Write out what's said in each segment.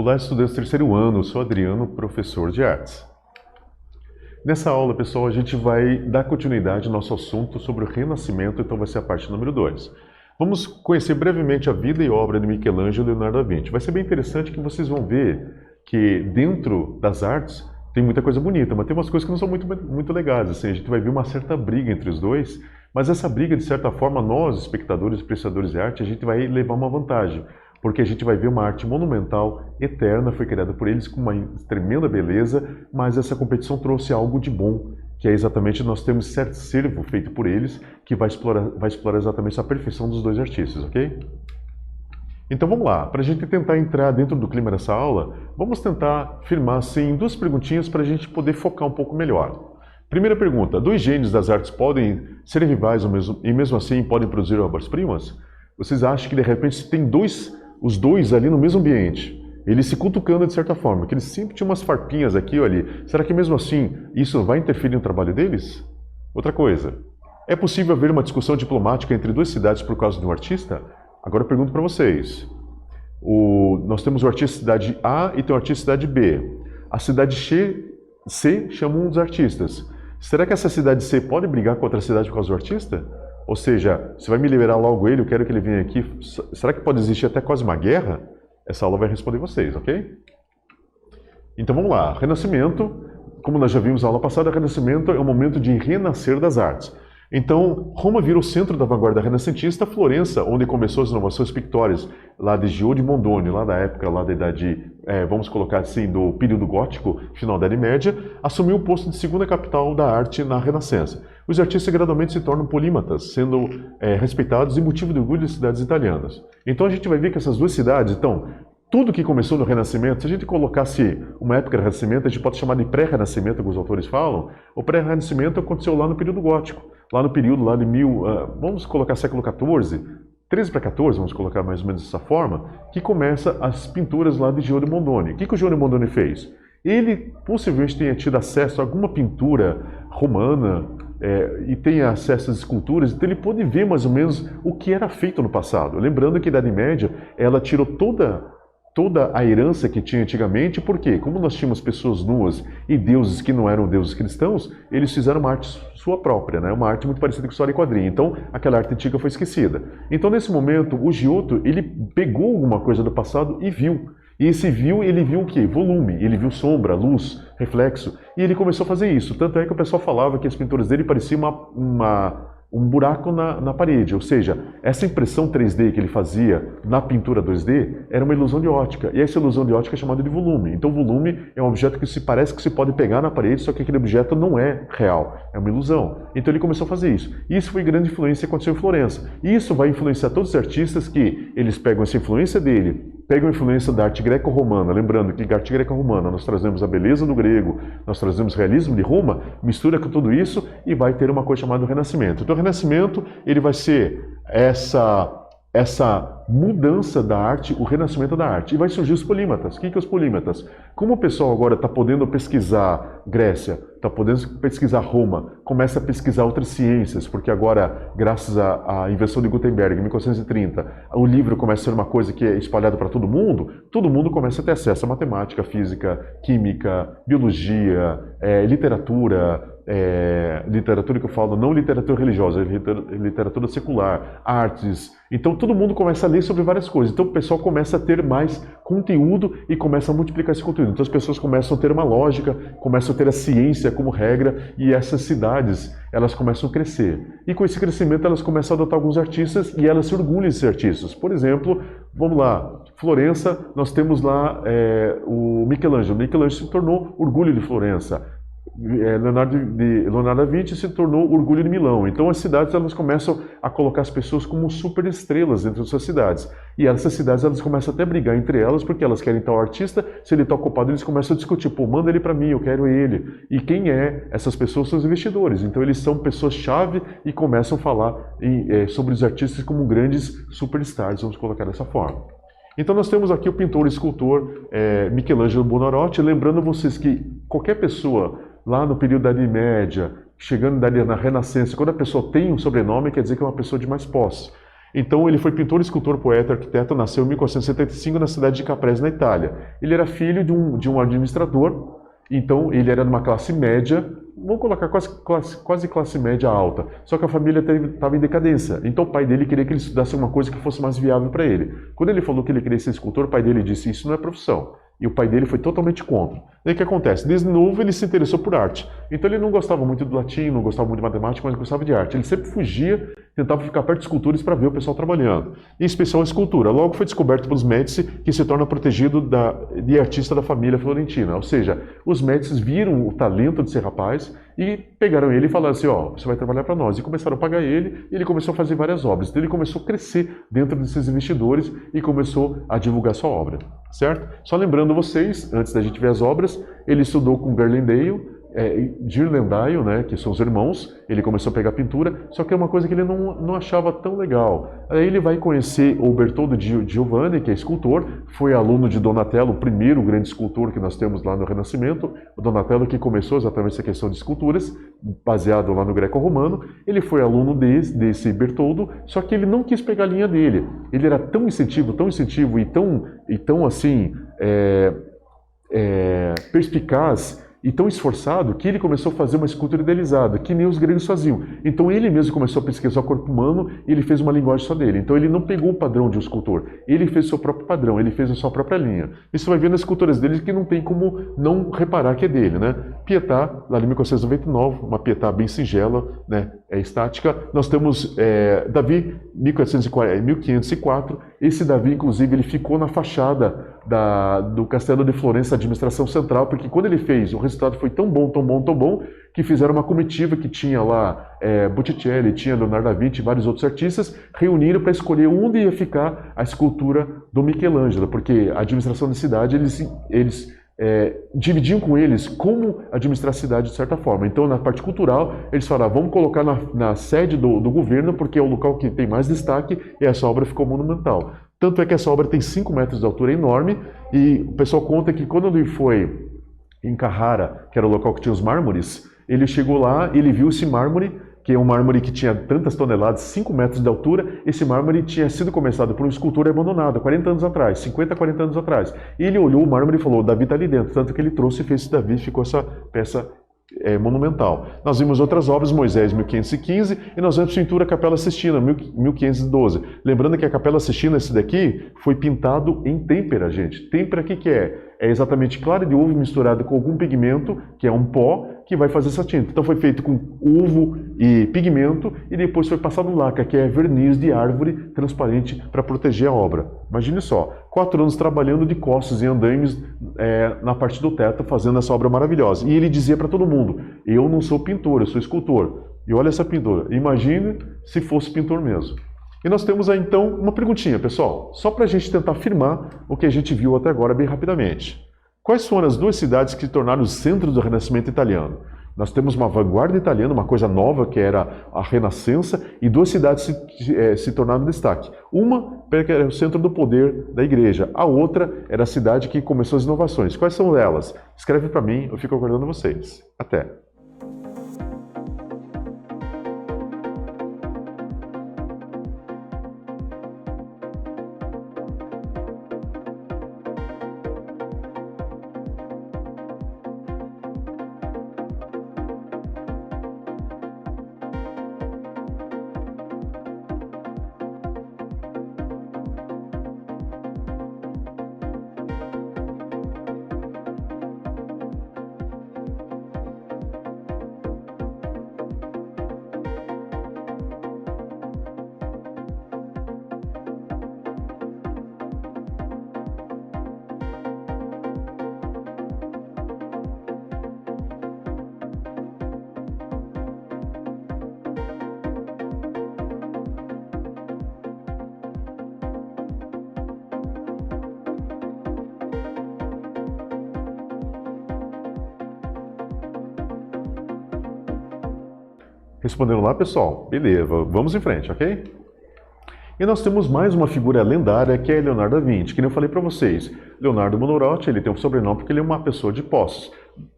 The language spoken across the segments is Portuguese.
Olá, estudantes do terceiro ano, eu sou Adriano, professor de artes. Nessa aula, pessoal, a gente vai dar continuidade ao nosso assunto sobre o Renascimento, então vai ser a parte número 2. Vamos conhecer brevemente a vida e obra de Michelangelo e Leonardo da Vinci. Vai ser bem interessante que vocês vão ver que dentro das artes tem muita coisa bonita, mas tem umas coisas que não são muito legais. Assim, a gente vai ver uma certa briga entre os dois, mas essa briga, de certa forma, nós, espectadores e apreciadores de arte, a gente vai levar uma vantagem. Porque a gente vai ver uma arte monumental, eterna, foi criada por eles com uma tremenda beleza, mas essa competição trouxe algo de bom, que é exatamente nós temos certo servo feito por eles, que vai explorar exatamente a perfeição dos dois artistas, ok? Então vamos lá, para a gente tentar entrar dentro do clima dessa aula, vamos tentar firmar assim duas perguntinhas para a gente poder focar um pouco melhor. Primeira pergunta, dois gênios das artes podem ser rivais e mesmo assim podem produzir obras-primas? Vocês acham que de repente tem os dois ali no mesmo ambiente, eles se cutucando de certa forma, que eles sempre tinham umas farpinhas aqui ou ali. Será que mesmo assim isso vai interferir no trabalho deles? Outra coisa, é possível haver uma discussão diplomática entre duas cidades por causa de um artista? Agora eu pergunto para vocês. Nós temos o artista cidade A e tem o artista cidade B. A cidade C chama um dos artistas. Será que essa cidade C pode brigar com outra cidade por causa do artista? Ou seja, você vai me liberar logo ele, eu quero que ele venha aqui. Será que pode existir até quase uma guerra? Essa aula vai responder vocês, ok? Então vamos lá. Renascimento, como nós já vimos na aula passada, Renascimento é o momento de renascer das artes. Então, Roma vira o centro da vanguarda renascentista, Florença, onde começou as inovações pictóricas, lá de Gio de Mondoni, lá da época, lá da idade, vamos colocar assim, do período gótico, final da Idade Média, assumiu o posto de segunda capital da arte na Renascença. Os artistas gradualmente se tornam polímatas, sendo respeitados e motivo de orgulho das cidades italianas. Então a gente vai ver que essas duas cidades, então, tudo que começou no Renascimento, se a gente colocasse uma época do Renascimento, a gente pode chamar de pré-Renascimento, que os autores falam, o pré-Renascimento aconteceu lá no período gótico, lá no período lá de vamos colocar século XIV, 13 para 14, vamos colocar mais ou menos dessa forma, que começa as pinturas lá de Gio de Mondoni. O que o Gio de Mondoni fez? Ele possivelmente tenha tido acesso a alguma pintura romana, e tenha acesso às esculturas, então ele pôde ver mais ou menos o que era feito no passado. Lembrando que a Idade Média, ela tirou toda a herança que tinha antigamente, porque como nós tínhamos pessoas nuas e deuses que não eram deuses cristãos, eles fizeram uma arte sua própria, né? Uma arte muito parecida com história e quadrinho. Então, aquela arte antiga foi esquecida. Então, nesse momento, o Giotto, ele pegou alguma coisa do passado e viu. E ele viu o quê? Volume, ele viu sombra, luz, reflexo, e ele começou a fazer isso. Tanto é que o pessoal falava que as pinturas dele pareciam um buraco na parede, ou seja, essa impressão 3D que ele fazia na pintura 2D era uma ilusão de ótica, e essa ilusão de ótica é chamada de volume. Então volume é um objeto que parece que se pode pegar na parede, só que aquele objeto não é real, é uma ilusão. Então ele começou a fazer isso. E isso foi grande influência que aconteceu em Florença. E isso vai influenciar todos os artistas que eles pegam essa influência dele, pegam a influência da arte greco-romana, lembrando que a arte greco-romana nós trazemos a beleza do grego, nós trazemos o realismo de Roma, mistura com tudo isso e vai ter uma coisa chamada Renascimento. Então o Renascimento ele vai ser essa mudança da arte, o renascimento da arte. E vai surgir os polímatas. O que são os polímatas? Como o pessoal agora está podendo pesquisar Grécia, está podendo pesquisar Roma, começa a pesquisar outras ciências, porque agora, graças à invenção de Gutenberg, em 1430, o livro começa a ser uma coisa que é espalhada para todo mundo começa a ter acesso a matemática, física, química, biologia, literatura, literatura que eu falo, não literatura religiosa, literatura secular, artes. Então todo mundo começa a ler sobre várias coisas. Então o pessoal começa a ter mais conteúdo e começa a multiplicar esse conteúdo. Então as pessoas começam a ter uma lógica, começam a ter a ciência como regra e essas cidades, elas começam a crescer. E com esse crescimento elas começam a adotar alguns artistas e elas se orgulham desses artistas. Por exemplo, vamos lá, Florença, nós temos lá o Michelangelo. Michelangelo se tornou orgulho de Florença. Leonardo da Vinci se tornou orgulho de Milão. Então as cidades elas começam a colocar as pessoas como super estrelas dentro das suas cidades. E essas cidades elas começam até a brigar entre elas porque elas querem tal artista, se ele está ocupado eles começam a discutir, pô, manda ele para mim, eu quero ele. E quem é? Essas pessoas são os investidores. Então eles são pessoas-chave e começam a falar sobre os artistas como grandes superstars, vamos colocar dessa forma. Então nós temos aqui o pintor e escultor Michelangelo Buonarroti, lembrando vocês que qualquer pessoa lá no período da Idade Média, chegando na Renascença, quando a pessoa tem um sobrenome, quer dizer que é uma pessoa de mais posse. Então ele foi pintor, escultor, poeta, arquiteto, nasceu em 1475 na cidade de Caprese, na Itália. Ele era filho de um administrador, então ele era de uma classe média, vamos colocar quase classe média alta, só que a família estava em decadência, então o pai dele queria que ele estudasse uma coisa que fosse mais viável para ele. Quando ele falou que ele queria ser escultor, o pai dele disse, isso não é profissão. E o pai dele foi totalmente contra. Daí o que acontece? Desde novo ele se interessou por arte. Então ele não gostava muito do latim, não gostava muito de matemática, mas gostava de arte. Ele sempre fugia, tentava ficar perto de escultores para ver o pessoal trabalhando. Em especial a escultura. Logo foi descoberto pelos Médici que se torna protegido de artista da família florentina. Ou seja, os Médici viram o talento desse rapaz e pegaram ele e falaram assim, ó, você vai trabalhar para nós. E começaram a pagar ele e ele começou a fazer várias obras. Então ele começou a crescer dentro desses investidores e começou a divulgar sua obra. Certo? Só lembrando vocês, antes da gente ver as obras, ele estudou com Ghirlandaio, Ghirlandaio, né, que são os irmãos, ele começou a pegar pintura, só que é uma coisa que ele não achava tão legal. Aí ele vai conhecer o Bertoldo Giovanni, que é escultor, foi aluno de Donatello, o primeiro grande escultor que nós temos lá no Renascimento, o Donatello que começou exatamente essa questão de esculturas, baseado lá no greco-romano. Ele foi aluno desse Bertoldo, só que ele não quis pegar a linha dele. Ele era tão incentivo e tão assim, perspicaz, e tão esforçado que ele começou a fazer uma escultura idealizada, que nem os gregos faziam. Então ele mesmo começou a pesquisar o corpo humano e ele fez uma linguagem só dele. Então ele não pegou o padrão de um escultor, ele fez o seu próprio padrão, ele fez a sua própria linha. E você vai ver nas esculturas dele que não tem como não reparar que é dele, né? Pietà, lá de 1499, uma Pietà bem singela, né? Estática. Nós temos Davi, 1504. Esse Davi, inclusive, ele ficou na fachada do Castelo de Florença, administração central, porque quando ele fez, o resultado foi tão bom, tão bom, tão bom, que fizeram uma comitiva que tinha lá Botticelli, tinha Leonardo da Vinci e vários outros artistas, reuniram para escolher onde ia ficar a escultura do Michelangelo, porque a administração da cidade, eles dividiam com eles como administrar a cidade de certa forma. Então, na parte cultural, eles falaram, vamos colocar na sede do governo, porque é o local que tem mais destaque, e essa obra ficou monumental. Tanto é que essa obra tem 5 metros de altura, é enorme, e o pessoal conta que quando ele foi em Carrara, que era o local que tinha os mármores, ele chegou lá e ele viu esse mármore, que é um mármore que tinha tantas toneladas, 5 metros de altura. Esse mármore tinha sido começado por um escultor abandonado, 40 anos atrás, 50, 40 anos atrás. E ele olhou o mármore e falou, o Davi está ali dentro. Tanto que ele trouxe e fez esse Davi, ficou essa peça monumental. Nós vimos outras obras, Moisés, 1515, e nós vemos pintura Capela Sistina, 1512. Lembrando que a Capela Sistina, esse daqui, foi pintado em têmpera, gente. Têmpera, o que é? É exatamente clara de uva misturada com algum pigmento, que é um pó, que vai fazer essa tinta. Então foi feito com uvo e pigmento, e depois foi passado laca, que é verniz de árvore transparente para proteger a obra. Imagine só, 4 anos trabalhando de costas e andaimes na parte do teto, fazendo essa obra maravilhosa. E ele dizia para todo mundo, eu não sou pintor, eu sou escultor. E olha essa pintura, imagine se fosse pintor mesmo. E nós temos aí então uma perguntinha, pessoal, só para a gente tentar afirmar o que a gente viu até agora bem rapidamente. Quais foram as 2 cidades que se tornaram o centro do Renascimento italiano? Nós temos uma vanguarda italiana, uma coisa nova, que era a Renascença, e 2 cidades se tornaram destaque. Uma era o centro do poder da igreja, a outra era a cidade que começou as inovações. Quais são elas? Escreve para mim, eu fico aguardando vocês. Até! Responderam lá, pessoal? Beleza, vamos em frente, ok? E nós temos mais uma figura lendária que é Leonardo da Vinci, que nem eu falei para vocês. Leonardo Buonarroti, ele tem um sobrenome porque ele é uma pessoa de posses.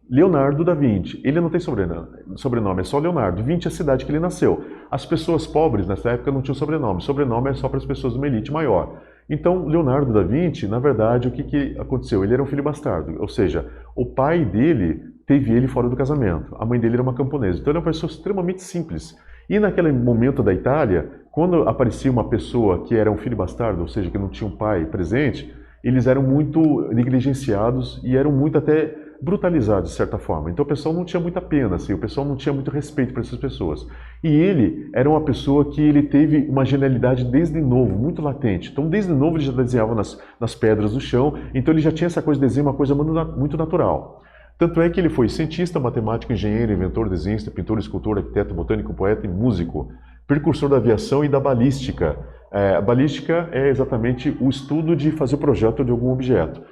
Leonardo da Vinci. Ele não tem sobrenome, é só Leonardo. Vinci é a cidade que ele nasceu. As pessoas pobres nessa época não tinham sobrenome. Sobrenome é só para as pessoas de uma elite maior. Então, Leonardo da Vinci, na verdade, o que aconteceu? Ele era um filho bastardo, ou seja, o pai dele teve ele fora do casamento. A mãe dele era uma camponesa. Então, ele era uma pessoa extremamente simples. E naquele momento da Itália, quando aparecia uma pessoa que era um filho bastardo, ou seja, que não tinha um pai presente, eles eram muito negligenciados e eram muito até brutalizados, de certa forma. Então o pessoal não tinha muita pena, assim, o pessoal não tinha muito respeito para essas pessoas. E ele era uma pessoa que ele teve uma genialidade desde novo, muito latente. Então desde novo ele já desenhava nas pedras do chão, então ele já tinha essa coisa de desenho, uma coisa muito natural. Tanto é que ele foi cientista, matemático, engenheiro, inventor, desenhista, pintor, escultor, arquiteto, botânico, poeta e músico. Precursor da aviação e da balística. A balística é exatamente o estudo de fazer o projeto de algum objeto.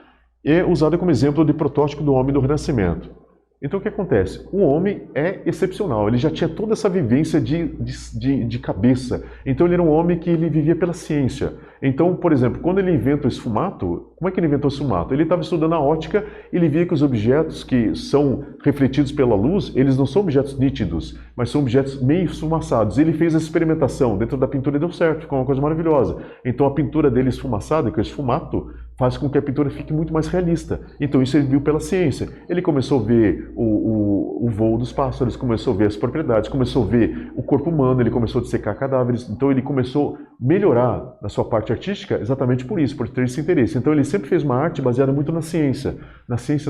É usado como exemplo de protótipo do homem do Renascimento. Então o que acontece? O homem é excepcional, ele já tinha toda essa vivência de cabeça. Então ele era um homem que ele vivia pela ciência. Então, por exemplo, quando ele inventa o esfumato, como é que ele inventou o esfumato? Ele estava estudando a ótica, ele via que os objetos que são refletidos pela luz, eles não são objetos nítidos, mas são objetos meio esfumaçados. Ele fez essa experimentação dentro da pintura e deu certo, ficou uma coisa maravilhosa. Então a pintura dele esfumaçada, que é o esfumato, faz com que a pintura fique muito mais realista. Então isso ele viu pela ciência. Ele começou a ver o voo dos pássaros, começou a ver as propriedades, começou a ver o corpo humano, ele começou a dissecar cadáveres. Então ele começou a melhorar na sua parte artística exatamente por isso, por ter esse interesse. Então ele sempre fez uma arte baseada muito na ciência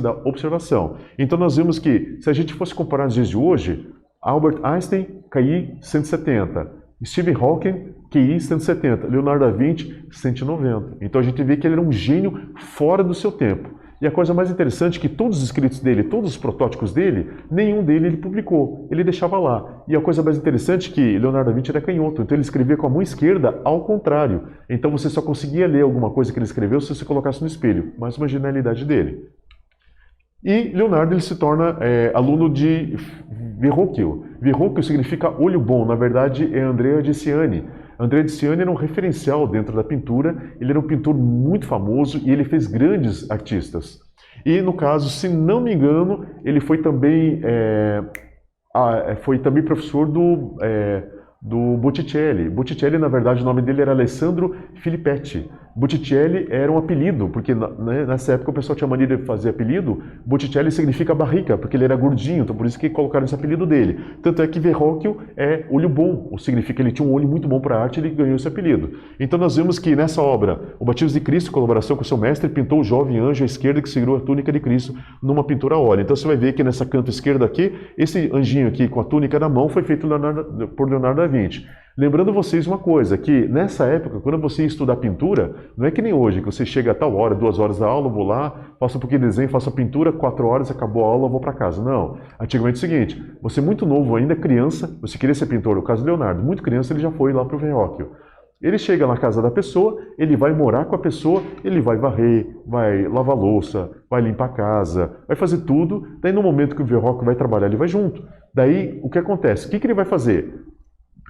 da observação. Então nós vemos que, se a gente fosse comparar nos dias de hoje, Albert Einstein, QI 170, Stephen Hawking, QI 170, Leonardo da Vinci, 190. Então a gente vê que ele era um gênio fora do seu tempo. E a coisa mais interessante é que todos os escritos dele, todos os protótipos dele, nenhum dele ele publicou, ele deixava lá. E a coisa mais interessante é que Leonardo da Vinci era canhoto, então ele escrevia com a mão esquerda ao contrário. Então você só conseguia ler alguma coisa que ele escreveu se você colocasse no espelho. Mais uma genialidade dele. E Leonardo ele se torna aluno de Verrocchio. Verrocchio significa olho bom, na verdade é Andrea de Siani. Andrea de Siani era um referencial dentro da pintura, ele era um pintor muito famoso e ele fez grandes artistas. E no caso, se não me engano, ele foi também professor do Botticelli. Botticelli, na verdade, o nome dele era Alessandro Filippetti. Botticelli era um apelido, porque nessa época o pessoal tinha mania de fazer apelido. Botticelli significa barrica, porque ele era gordinho, então por isso que colocaram esse apelido dele. Tanto é que Verrocchio é olho bom, ou significa que ele tinha um olho muito bom para a arte e ele ganhou esse apelido. Então nós vemos que nessa obra, o Batismo de Cristo, em colaboração com seu mestre, pintou o jovem anjo à esquerda que segurou a túnica de Cristo numa pintura a óleo. Então você vai ver que nessa canto esquerda aqui, esse anjinho aqui com a túnica na mão foi feito por Leonardo da Vinci. Lembrando vocês uma coisa, que nessa época, quando você ia estudar pintura, não é que nem hoje, que você chega a tal hora, 2 horas da aula, vou lá, faço um pouquinho de desenho, faço a pintura, 4 horas, acabou a aula, vou para casa. Não. Antigamente é o seguinte, você muito novo ainda, criança, você queria ser pintor, o caso do Leonardo, muito criança, ele já foi lá para o Verrocchio. Ele chega na casa da pessoa, ele vai morar com a pessoa, ele vai varrer, vai lavar louça, vai limpar a casa, vai fazer tudo, daí no momento que o Verrocchio vai trabalhar, ele vai junto. Daí, o que acontece? O que ele vai fazer?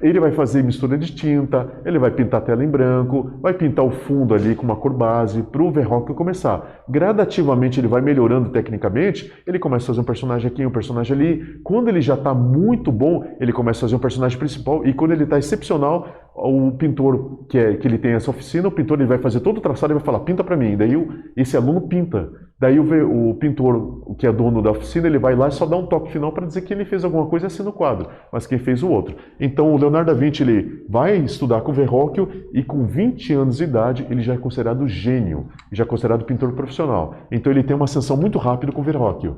Ele vai fazer mistura de tinta, ele vai pintar a tela em branco, vai pintar o fundo ali com uma cor base para o Verrocchio começar. Gradativamente ele vai melhorando tecnicamente, ele começa a fazer um personagem aqui, um personagem ali. Quando ele já está muito bom, ele começa a fazer um personagem principal e quando ele está excepcional, o pintor que ele tem essa oficina, o pintor ele vai fazer todo o traçado e vai falar, pinta para mim. Daí esse aluno pinta. Daí o pintor, que é dono da oficina, ele vai lá e só dá um toque final para dizer que ele fez alguma coisa assim no quadro, mas quem fez o outro. Então o Leonardo da Vinci ele vai estudar com o Verrocchio e com 20 anos de idade ele já é considerado gênio, já é considerado pintor profissional. Então ele tem uma ascensão muito rápida com o Verrocchio.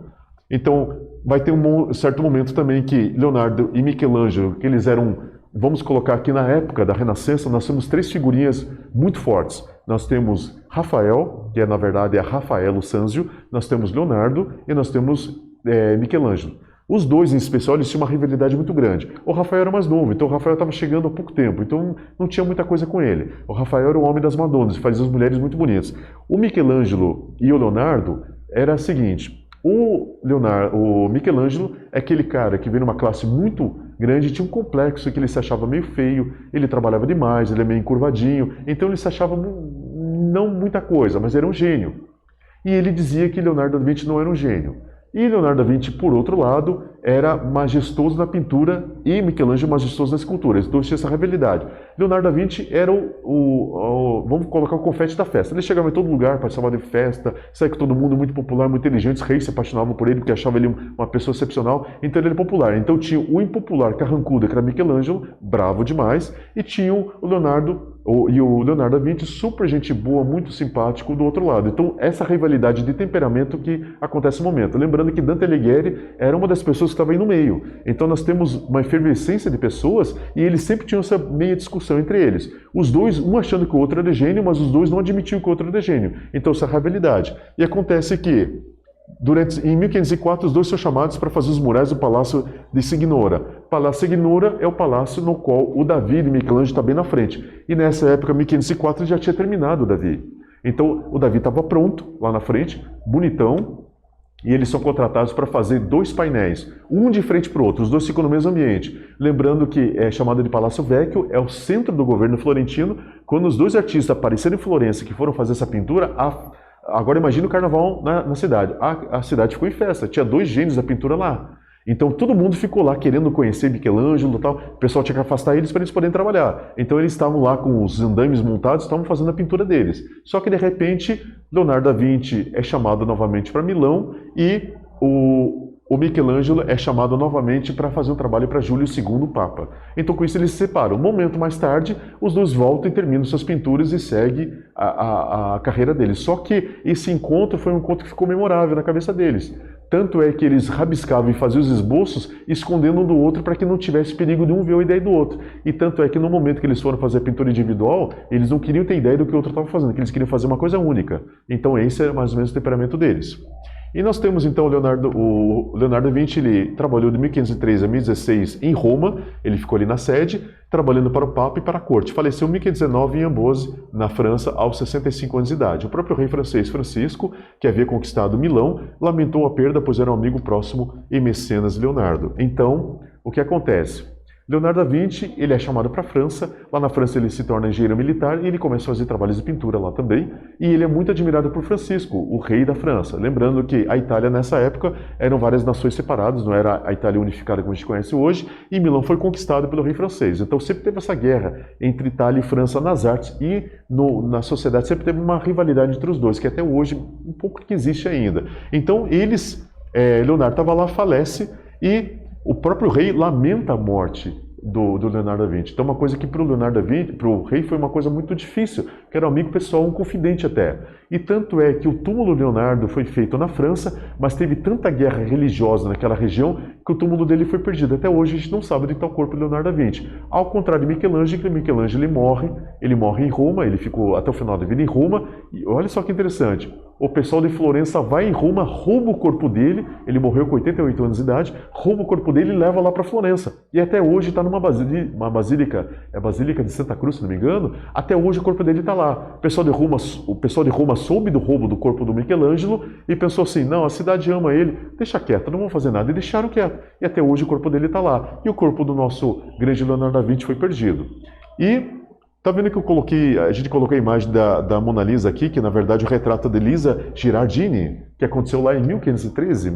Então vai ter um certo momento também que Leonardo e Michelangelo, que eles eram, vamos colocar aqui na época da Renascença, nós temos 3 figurinhas muito fortes. Nós temos Rafael, que na verdade é Raffaello Sanzio, nós temos Leonardo e nós temos Michelangelo. Os dois, em especial, eles tinham uma rivalidade muito grande. O Rafael era mais novo, então o Rafael estava chegando há pouco tempo, então não tinha muita coisa com ele. O Rafael era o homem das Madonas, fazia as mulheres muito bonitas. O Michelangelo e o Leonardo era o seguinte, o Michelangelo é aquele cara que veio numa classe muito grande, tinha um complexo que ele se achava meio feio, ele trabalhava demais, ele é meio encurvadinho, então ele se achava não muita coisa, mas era um gênio. E ele dizia que Leonardo da Vinci não era um gênio. E Leonardo da Vinci, por outro lado, era majestoso na pintura e Michelangelo majestoso na escultura. Eles dois tinham essa rivalidade. Leonardo da Vinci era vamos colocar o confete da festa. Ele chegava em todo lugar, participava de festa, saía com todo mundo, muito popular, muito inteligente. Os reis se apaixonavam por ele porque achavam ele uma pessoa excepcional. Então ele era popular. Então tinha o impopular carrancudo, que era Michelangelo, bravo demais, e tinha o Leonardo da Vinci, super gente boa, muito simpático do outro lado. Então, essa rivalidade de temperamento que acontece no momento. Lembrando que Dante Alighieri era uma das pessoas que estava aí no meio. Então, nós temos uma efervescência de pessoas e eles sempre tinham essa meia discussão entre eles. Os dois, um achando que o outro era gênio, mas os dois não admitiam que o outro era gênio. Então, essa rivalidade. E acontece que em 1504, os dois são chamados para fazer os murais do Palácio de Signora. Palácio Signora é o palácio no qual o Davi de Michelangelo está bem na frente. E nessa época, 1504, já tinha terminado o Davi. Então, o Davi estava pronto lá na frente, bonitão, e eles são contratados para fazer 2 painéis, um de frente para o outro, os dois ficam no mesmo ambiente. Lembrando que é chamado de Palácio Vecchio, é o centro do governo florentino. Quando os 2 artistas apareceram em Florença, que foram fazer essa pintura, agora imagina o carnaval na cidade. A cidade ficou em festa, tinha 2 gênios da pintura lá. Então todo mundo ficou lá querendo conhecer Michelangelo e tal. O pessoal tinha que afastar eles para eles poderem trabalhar. Então eles estavam lá com os andames montados, estavam fazendo a pintura deles. Só que de repente, Leonardo da Vinci é chamado novamente para Milão e o Michelangelo é chamado novamente para fazer um trabalho para Júlio II, o Papa. Então com isso eles se separam. Um momento mais tarde, os dois voltam e terminam suas pinturas e seguem a carreira deles. Só que esse encontro foi um encontro que ficou memorável na cabeça deles. Tanto é que eles rabiscavam e faziam os esboços escondendo um do outro para que não tivesse perigo de um ver a ideia do outro. E tanto é que no momento que eles foram fazer a pintura individual, eles não queriam ter ideia do que o outro estava fazendo, que eles queriam fazer uma coisa única. Então esse é mais ou menos o temperamento deles. E nós temos então o Leonardo da Vinci, ele trabalhou de 1503 a 1016 em Roma, ele ficou ali na sede, trabalhando para o Papa e para a corte. Faleceu em 1519 em Amboise, na França, aos 65 anos de idade. O próprio rei francês Francisco, que havia conquistado Milão, lamentou a perda, pois era um amigo próximo e mecenas Leonardo. Então, o que acontece? Leonardo da Vinci, ele é chamado para a França, lá na França ele se torna engenheiro militar e ele começa a fazer trabalhos de pintura lá também, e ele é muito admirado por Francisco, o rei da França. Lembrando que a Itália nessa época eram várias nações separadas, não era a Itália unificada como a gente conhece hoje, e Milão foi conquistado pelo rei francês. Então sempre teve essa guerra entre Itália e França nas artes e na sociedade sempre teve uma rivalidade entre os dois, que até hoje um pouco que existe ainda. Então Leonardo estava lá, falece e o próprio rei lamenta a morte do Leonardo da Vinci. Então, uma coisa que para o Leonardo da Vinci, para o rei, foi uma coisa muito difícil, que era um amigo pessoal, um confidente até. E tanto é que o túmulo do Leonardo foi feito na França, mas teve tanta guerra religiosa naquela região que o túmulo dele foi perdido. Até hoje a gente não sabe onde está o corpo do Leonardo da Vinci. Ao contrário de Michelangelo ele morre em Roma, ele ficou até o final da vida em Roma. E olha só que interessante. O pessoal de Florença vai em Roma, rouba o corpo dele, ele morreu com 88 anos de idade, rouba o corpo dele e leva lá para Florença. E até hoje está numa basílica, é a Basílica de Santa Cruz, se não me engano, até hoje o corpo dele está lá. O pessoal de Roma soube do roubo do corpo do Michelangelo e pensou assim, não, a cidade ama ele, deixa quieto, não vão fazer nada, e deixaram quieto. E até hoje o corpo dele está lá. E o corpo do nosso grande Leonardo da Vinci foi perdido. E tá vendo que a gente colocou a imagem da Mona Lisa aqui, que na verdade o retrato de Elisa Girardini, que aconteceu lá em 1503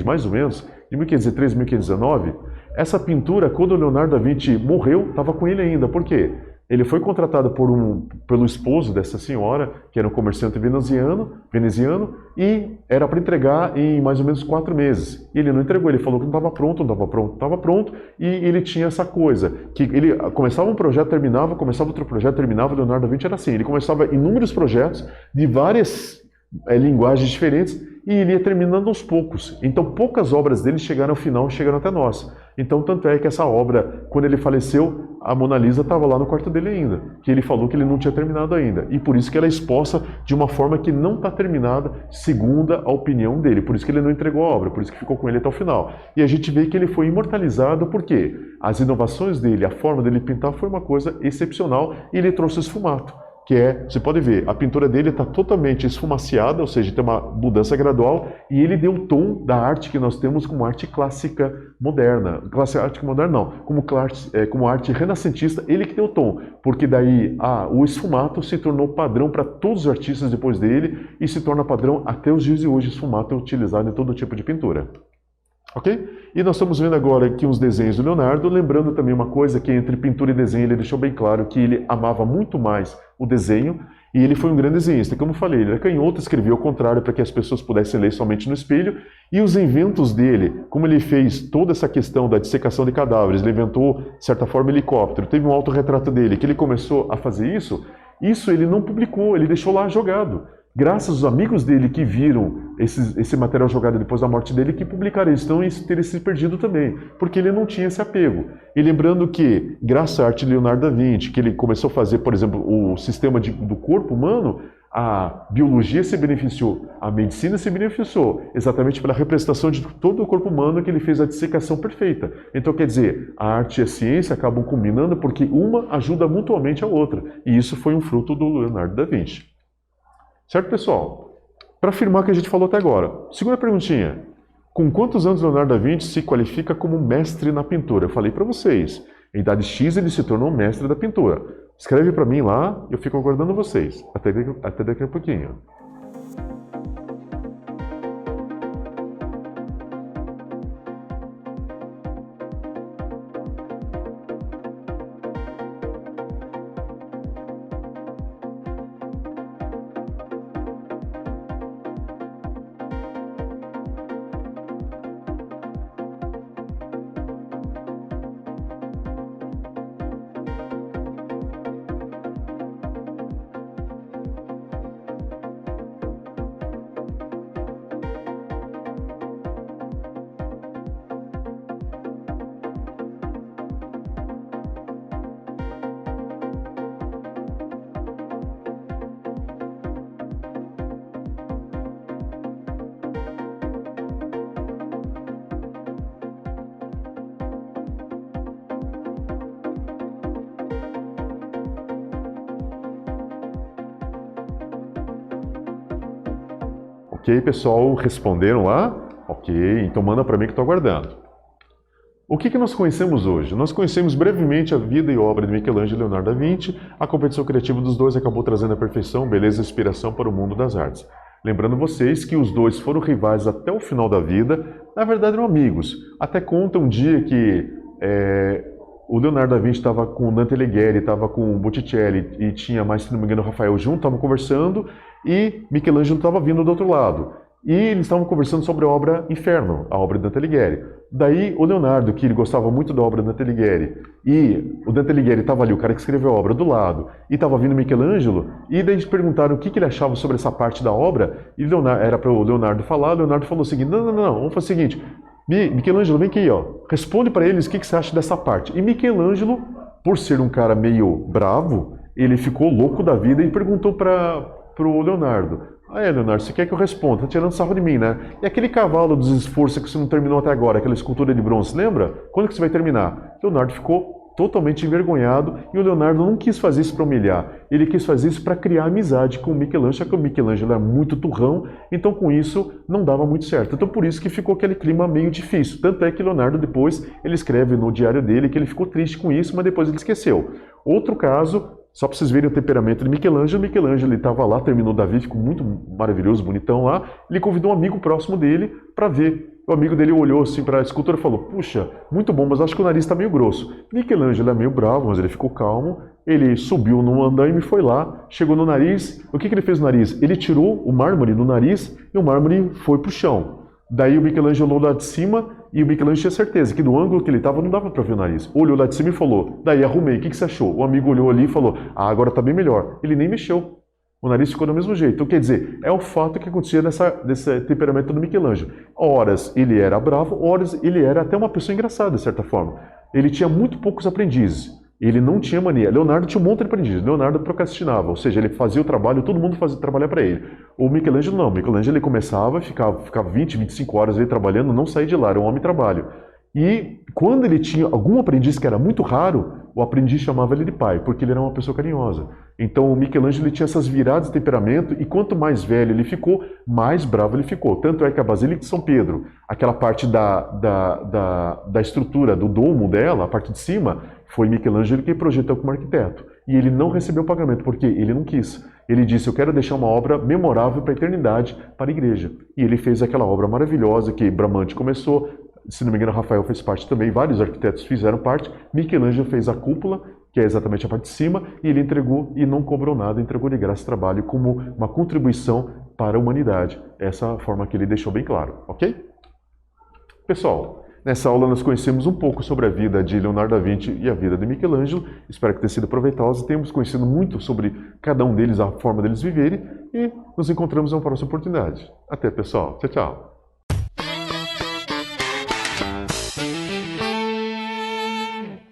mais ou menos, de 1513 a 1519. Essa pintura, quando o Leonardo da Vinci morreu, estava com ele ainda. Por quê? Ele foi contratado pelo esposo dessa senhora, que era um comerciante veneziano, e era para entregar em mais ou menos 4 meses. E ele não entregou, ele falou que não estava pronto, e ele tinha essa coisa, que ele começava um projeto, terminava, começava outro projeto, terminava. O Leonardo da Vinci era assim, ele começava inúmeros projetos de várias linguagens diferentes, e ele ia terminando aos poucos. Então poucas obras dele chegaram ao final, chegaram até nós. Então tanto é que essa obra, quando ele faleceu, a Mona Lisa estava lá no quarto dele ainda, que ele falou que ele não tinha terminado ainda. E por isso que ela é exposta de uma forma que não está terminada, segundo a opinião dele. Por isso que ele não entregou a obra, por isso que ficou com ele até o final. E a gente vê que ele foi imortalizado porque as inovações dele, a forma dele pintar foi uma coisa excepcional, e ele trouxe o esfumato, que é, você pode ver, a pintura dele está totalmente esfumaciada, ou seja, tem uma mudança gradual, e ele deu o tom da arte que nós temos como arte clássica moderna. Clássica moderna não, como arte renascentista, ele que deu o tom, porque daí o esfumato se tornou padrão para todos os artistas depois dele, e se torna padrão até os dias de hoje, esfumato é utilizado em todo tipo de pintura. Ok? E nós estamos vendo agora aqui uns desenhos do Leonardo, lembrando também uma coisa que entre pintura e desenho ele deixou bem claro que ele amava muito mais o desenho e ele foi um grande desenhista. Como eu falei, ele é canhoto, escrevia ao contrário para que as pessoas pudessem ler somente no espelho e os inventos dele, como ele fez toda essa questão da dissecação de cadáveres, ele inventou, de certa forma, helicóptero, teve um autorretrato dele, que ele começou a fazer isso ele não publicou, ele deixou lá jogado. Graças aos amigos dele que viram esse material jogado depois da morte dele, que publicaram isso. Então isso teria se perdido também, porque ele não tinha esse apego. E lembrando que, graças à arte de Leonardo da Vinci, que ele começou a fazer, por exemplo, o sistema do corpo humano, a biologia se beneficiou, a medicina se beneficiou, exatamente pela representação de todo o corpo humano que ele fez a dissecação perfeita. Então, quer dizer, a arte e a ciência acabam combinando porque uma ajuda mutuamente a outra. E isso foi um fruto do Leonardo da Vinci. Certo, pessoal? Para afirmar o que a gente falou até agora. Segunda perguntinha. Com quantos anos Leonardo da Vinci se qualifica como mestre na pintura? Eu falei para vocês. Em idade X ele se tornou mestre da pintura. Escreve para mim lá, eu fico aguardando vocês. Até daqui a pouquinho. Ok, pessoal, responderam lá? Ok, então manda para mim que estou aguardando. O que nós conhecemos hoje? Nós conhecemos brevemente a vida e obra de Michelangelo e Leonardo da Vinci. A competição criativa dos dois acabou trazendo a perfeição, beleza e inspiração para o mundo das artes. Lembrando vocês que os dois foram rivais até o final da vida, na verdade eram amigos. Até conta um dia que o Leonardo da Vinci estava com o Dante Alighieri, estava com o Botticelli e tinha mais, se não me engano, o Rafael junto, estavam conversando e Michelangelo estava vindo do outro lado. E eles estavam conversando sobre a obra Inferno, a obra de Dante Alighieri. Daí o Leonardo, que ele gostava muito da obra de Dante Alighieri, e o Dante Alighieri estava ali, o cara que escreveu a obra, do lado, e estava vindo Michelangelo, e daí eles perguntaram o que ele achava sobre essa parte da obra, e era para o Leonardo falar, o Leonardo falou o seguinte, não, vamos fazer o seguinte, Michelangelo, vem aqui, ó, responde para eles o que você acha dessa parte. E Michelangelo, por ser um cara meio bravo, ele ficou louco da vida e perguntou para o Leonardo, Leonardo, você quer que eu responda? Tá tirando sarro de mim, né? E aquele cavalo dos esforços que você não terminou até agora, aquela escultura de bronze, lembra? Quando que você vai terminar? Leonardo ficou totalmente envergonhado e o Leonardo não quis fazer isso para humilhar. Ele quis fazer isso para criar amizade com o Michelangelo, porque o Michelangelo era muito turrão, então com isso não dava muito certo. Então por isso que ficou aquele clima meio difícil. Tanto é que Leonardo depois, ele escreve no diário dele que ele ficou triste com isso, mas depois ele esqueceu. Outro caso, só para vocês verem o temperamento de Michelangelo, ele estava lá, terminou Davi, ficou muito maravilhoso, bonitão lá, ele convidou um amigo próximo dele para ver. O amigo dele olhou assim para a escultura e falou, puxa, muito bom, mas acho que o nariz está meio grosso. Michelangelo é meio bravo, mas ele ficou calmo, ele subiu no andaime, foi lá, chegou no nariz, o que ele fez no nariz? Ele tirou o mármore do nariz e o mármore foi para o chão. Daí o Michelangelo olhou lá de cima e o Michelangelo tinha certeza que do ângulo que ele estava não dava para ver o nariz. Olhou lá de cima e falou, daí arrumei, o que você achou? O amigo olhou ali e falou, agora está bem melhor. Ele nem mexeu. O nariz ficou do mesmo jeito. Então, quer dizer, é o fato que acontecia desse temperamento do Michelangelo. Horas ele era bravo, horas ele era até uma pessoa engraçada, de certa forma. Ele tinha muito poucos aprendizes. Ele não tinha mania. Leonardo tinha um monte de aprendizes. Leonardo procrastinava, ou seja, ele fazia o trabalho, todo mundo fazia trabalhar para ele. O Michelangelo não. O Michelangelo ele começava, ficava 20, 25 horas ali trabalhando, não saía de lá, era um homem de trabalho. E quando ele tinha algum aprendiz que era muito raro, o aprendiz chamava ele de pai, porque ele era uma pessoa carinhosa. Então o Michelangelo ele tinha essas viradas de temperamento e quanto mais velho ele ficou, mais bravo ele ficou. Tanto é que a Basílica de São Pedro, aquela parte da estrutura, do domo dela, a parte de cima, foi Michelangelo que projetou como arquiteto. E ele não recebeu pagamento, porque ele não quis. Ele disse, eu quero deixar uma obra memorável para a eternidade, para a igreja. E ele fez aquela obra maravilhosa que Bramante começou, se não me engano, Rafael fez parte também, vários arquitetos fizeram parte. Michelangelo fez a cúpula, que é exatamente a parte de cima, e ele entregou e não cobrou nada, entregou de graça o trabalho como uma contribuição para a humanidade. Essa é a forma que ele deixou bem claro, ok? Pessoal, nessa aula nós conhecemos um pouco sobre a vida de Leonardo da Vinci e a vida de Michelangelo. Espero que tenha sido proveitosa. Temos conhecido muito sobre cada um deles, a forma deles viverem, e nos encontramos em uma próxima oportunidade. Até, pessoal. Tchau, tchau.